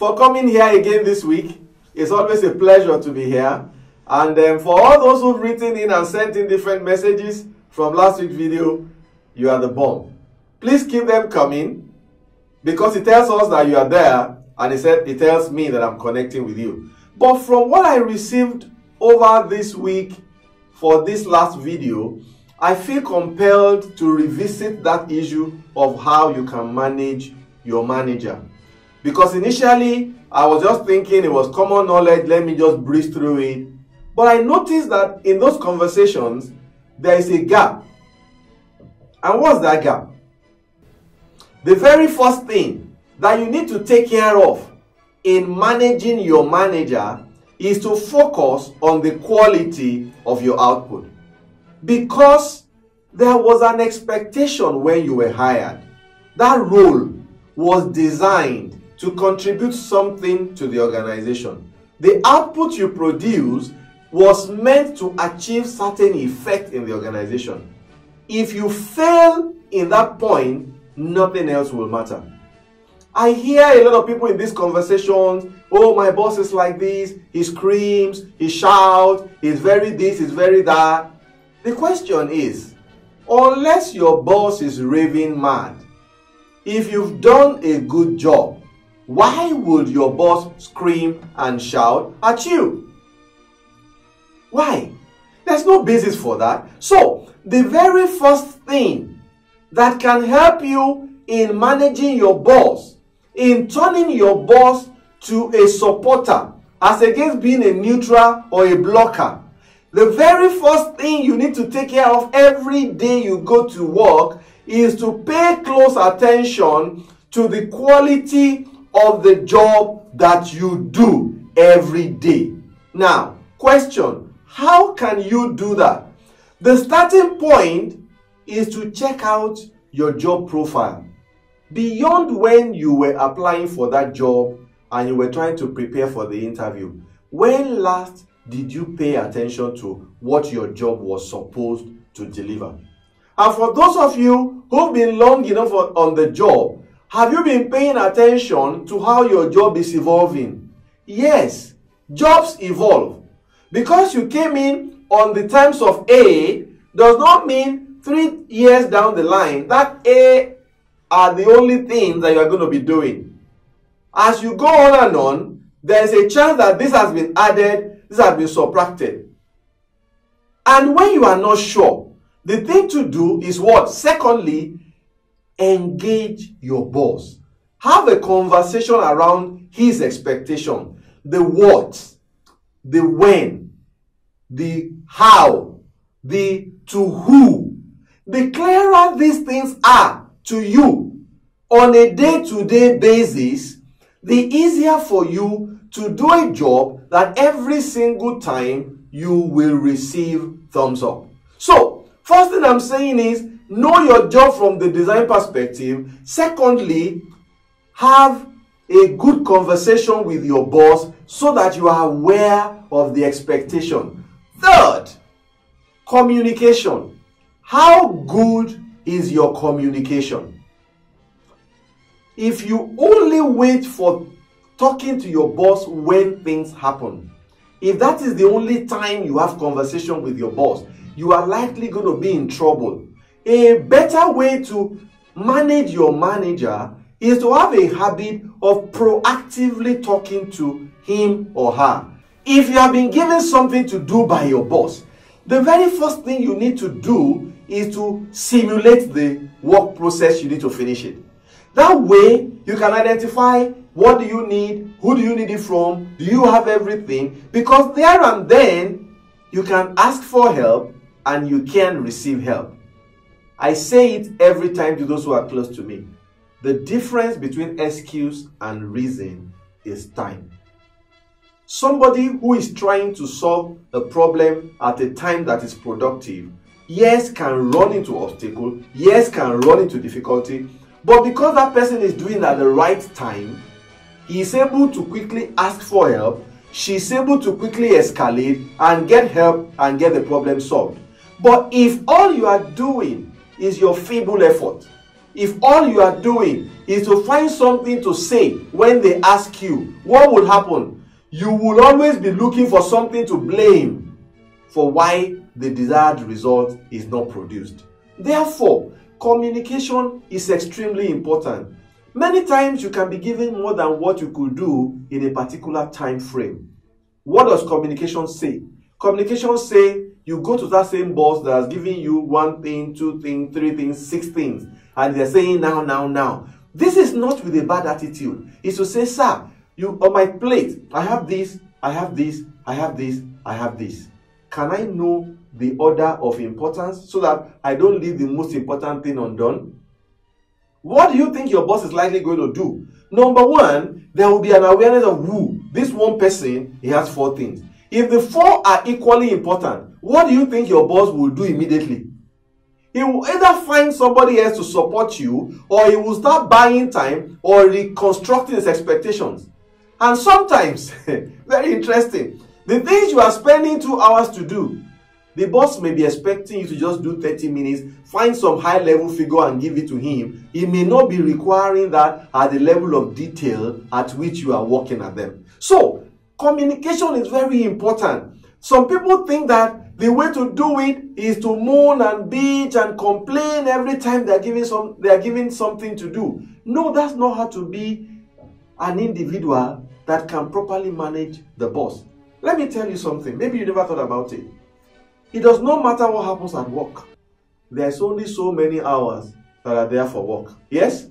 for coming here again this week. It's always a pleasure to be here. And for all those who've written in and sent in different messages from last week's video, you are the bomb. Please keep them coming, because it tells us that you are there, and it tells me that I'm connecting with you. But from what I received over this week for this last video, I feel compelled to revisit that issue of how you can manage your manager. Because initially, I was just thinking it was common knowledge, let me just breeze through it. But I noticed that in those conversations, there is a gap. And what's that gap? The very first thing that you need to take care of in managing your manager is to focus on the quality of your output. Because there was an expectation when you were hired. That role was designed to contribute something to the organization. The output you produce was meant to achieve certain effect in the organization. If you fail in that point, nothing else will matter. I hear a lot of people in these conversations, oh, my boss is like this, he screams, he shouts, he's very this, he's very that. The question is, unless your boss is raving mad, if you've done a good job, why would your boss scream and shout at you? Why? There's no basis for that. So, the very first thing that can help you in managing your boss, in turning your boss to a supporter, as against being a neutral or a blocker, the very first thing you need to take care of every day you go to work is to pay close attention to the quality of the job that you do every day. Now, question, how can you do that? The starting point is to check out your job profile. Beyond when you were applying for that job and you were trying to prepare for the interview, when last did you pay attention to what your job was supposed to deliver? And for those of you who've been long enough on the job, have you been paying attention to how your job is evolving? Yes, jobs evolve. Because you came in on the terms of A does not mean 3 years down the line that A are the only things that you are going to be doing. As you go on and on, there is a chance that this has been added, this has been subtracted. And when you are not sure, the thing to do is what? Secondly, engage your boss. Have a conversation around his expectation. The what, the when, the how, the to who. The clearer these things are to you on a day-to-day basis, the easier for you to do a job that every single time you will receive thumbs up. So, first thing I'm saying is, know your job from the design perspective. Secondly, have a good conversation with your boss so that you are aware of the expectation. Third, communication. How good is your communication? If you only wait for talking to your boss when things happen, if that is the only time you have conversation with your boss, you are likely going to be in trouble. A better way to manage your manager is to have a habit of proactively talking to him or her. If you have been given something to do by your boss, the very first thing you need to do is to simulate the work process you need to finish it. That way, you can identify what do you need, who do you need it from, do you have everything, because there and then, you can ask for help and you can receive help. I say it every time to those who are close to me. The difference between excuse and reason is time. Somebody who is trying to solve a problem at a time that is productive, yes, can run into obstacle, yes, can run into difficulty, but because that person is doing it at the right time, he is able to quickly ask for help, she is able to quickly escalate and get help and get the problem solved. But if all you are doing is your feeble effort, if all you are doing is to find something to say when they ask you, what would happen? You will always be looking for something to blame for why the desired result is not produced. Therefore, communication is extremely important. Many times you can be given more than what you could do in a particular time frame. What does communication say? Communication say you go to that same boss that has given you 1 thing, 2 things, 3 things, 6 things, and they're saying now. This is not with a bad attitude. It's to say, sir, you on my plate, I have this, I have this, I have this, I have this. Can I know the order of importance so that I don't leave the most important thing undone? What do you think your boss is likely going to do? Number one, there will be an awareness of this one person, he has 4 things. If the 4 are equally important, what do you think your boss will do immediately? He will either find somebody else to support you, or he will start buying time or reconstructing his expectations. And sometimes, very interesting, the things you are spending 2 hours to do, the boss may be expecting you to just do 30 minutes, find some high-level figure and give it to him. He may not be requiring that at the level of detail at which you are working at them. So, communication is very important. Some people think that the way to do it is to moan and bitch and complain every time they are given something to do. No, that's not how to be an individual that can properly manage the boss. Let me tell you something. Maybe you never thought about it. It does not matter what happens at work. There's only so many hours that are there for work. Yes?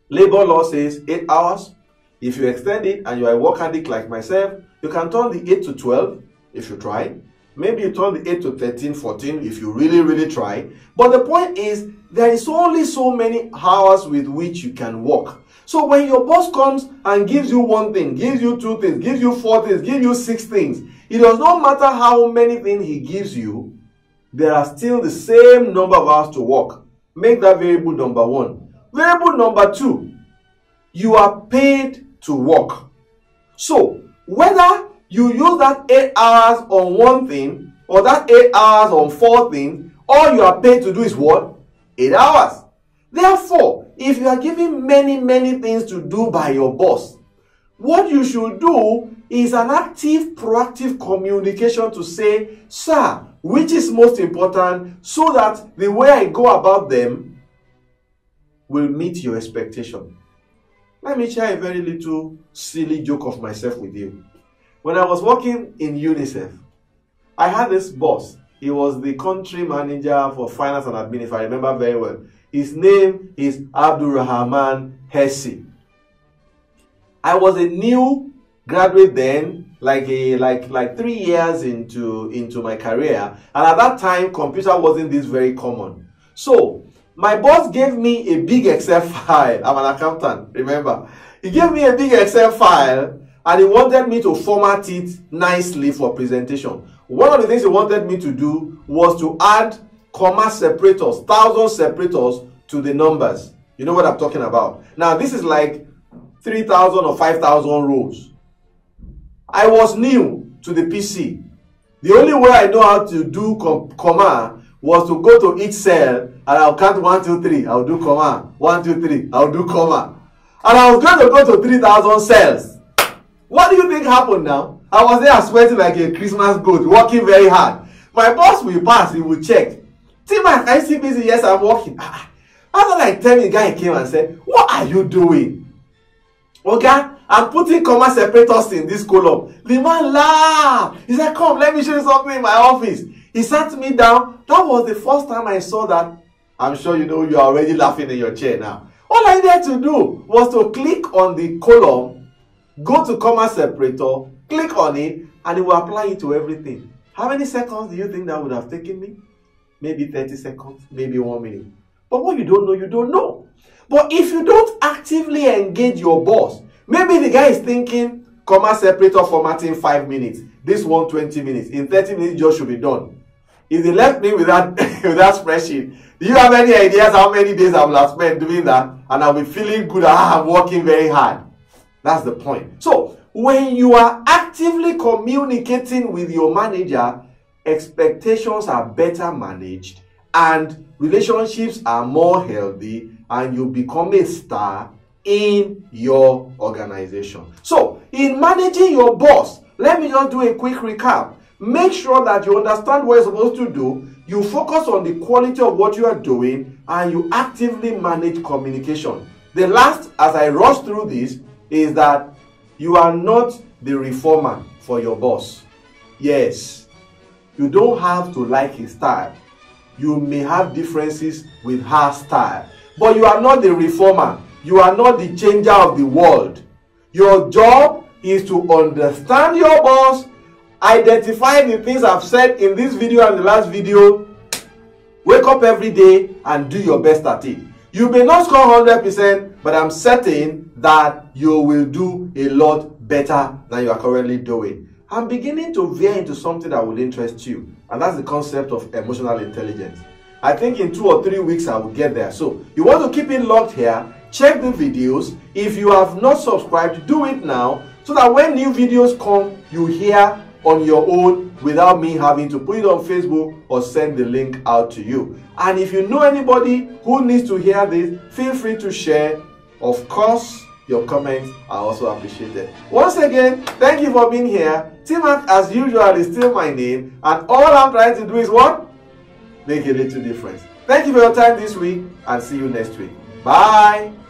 Labor law says 8 hours. If you extend it and you are a work addict like myself, you can turn the 8 to 12 if you try. Maybe you turn the 8 to 13, 14 if you really try. But the point is, there is only so many hours with which you can work. So when your boss comes and gives you 1 thing, gives you 2 things, gives you 4 things, gives you 6 things, it does not matter how many things he gives you, there are still the same number of hours to work. Make that variable number 1. Variable number 2, you are paid to work. So whether you use that 8 hours on 1 thing or that 8 hours on 4 things, all you are paid to do is what? 8 hours. Therefore, if you are given many things to do by your boss, what you should do is an active, proactive communication to say, sir, which is most important, so that the way I go about them will meet your expectation. Let me share a very little silly joke of myself with you. When I was working in UNICEF, I had this boss. He was the country manager for finance and admin, if I remember very well. His name is Abdul Rahman Hessi. I was a new graduate then, like 3 years into my career, and at that time computer wasn't this very common. So my boss gave me a big Excel file. I'm an accountant, remember. He gave me a big Excel file and he wanted me to format it nicely for presentation. One of the things he wanted me to do was to add comma separators, 1,000 separators to the numbers. You know what I'm talking about. Now this is like 3,000 or 5,000 rows. I was new to the PC. The only way I know how to do comma was to go to each cell and I'll count 1, 2, 3. I'll do comma. 1, 2, 3. I'll do comma. And I was going to go to 3,000 cells. What do you think happened now? I was there sweating like a Christmas goat, working very hard. My boss will pass, he will check. Tima, can you see busy? Yes, I'm working. After like 10 minutes, the guy came and said, what are you doing? Okay, I'm putting comma separators in this column. The man laughed. He said, come, let me show you something in my office. He sat me down. That was the first time I saw that. I'm sure you know you're already laughing in your chair now. All I needed to do was to click on the column, go to comma separator, click on it, and it will apply it to everything. How many seconds do you think that would have taken me? Maybe 30 seconds, maybe 1 minute. But what you don't know, you don't know. But if you don't actively engage your boss, maybe the guy is thinking, comma separator formatting 5 minutes. This one 20 minutes. In 30 minutes, just should be done. If they left me with that, with that spreadsheet, do you have any ideas how many days I will have spent doing that? And I'll be feeling good. I'm working very hard. That's the point. So, when you are actively communicating with your manager, expectations are better managed and relationships are more healthy, and you become a star in your organization. So, in managing your boss, let me just do a quick recap. Make sure that you understand what you're supposed to do, you focus on the quality of what you are doing, and you actively manage communication. The last, as I rush through this, is that you are not the reformer for your boss. Yes, you don't have to like his style. You may have differences with her style, but you are not the reformer. You are not the changer of the world. Your job is to understand your boss, identify the things I've said in this video and the last video, wake up every day and do your best at it. You may not score 100%, but I'm certain that you will do a lot better than you are currently doing. I'm beginning to veer into something that will interest you, and that's the concept of emotional intelligence. I think in 2 or 3 weeks I will get there. So you want to keep it locked here, check the videos. If you have not subscribed, do it now, so that when new videos come, you hear on your own without me having to put it on Facebook or send the link out to you. And if you know anybody who needs to hear this, feel free to share. Of course, your comments are also appreciated. Once again, thank you for being here. T-Mac, as usual, is still my name, and all I'm trying to do is what? Make a little difference. Thank you for your time this week, and see you next week. Bye.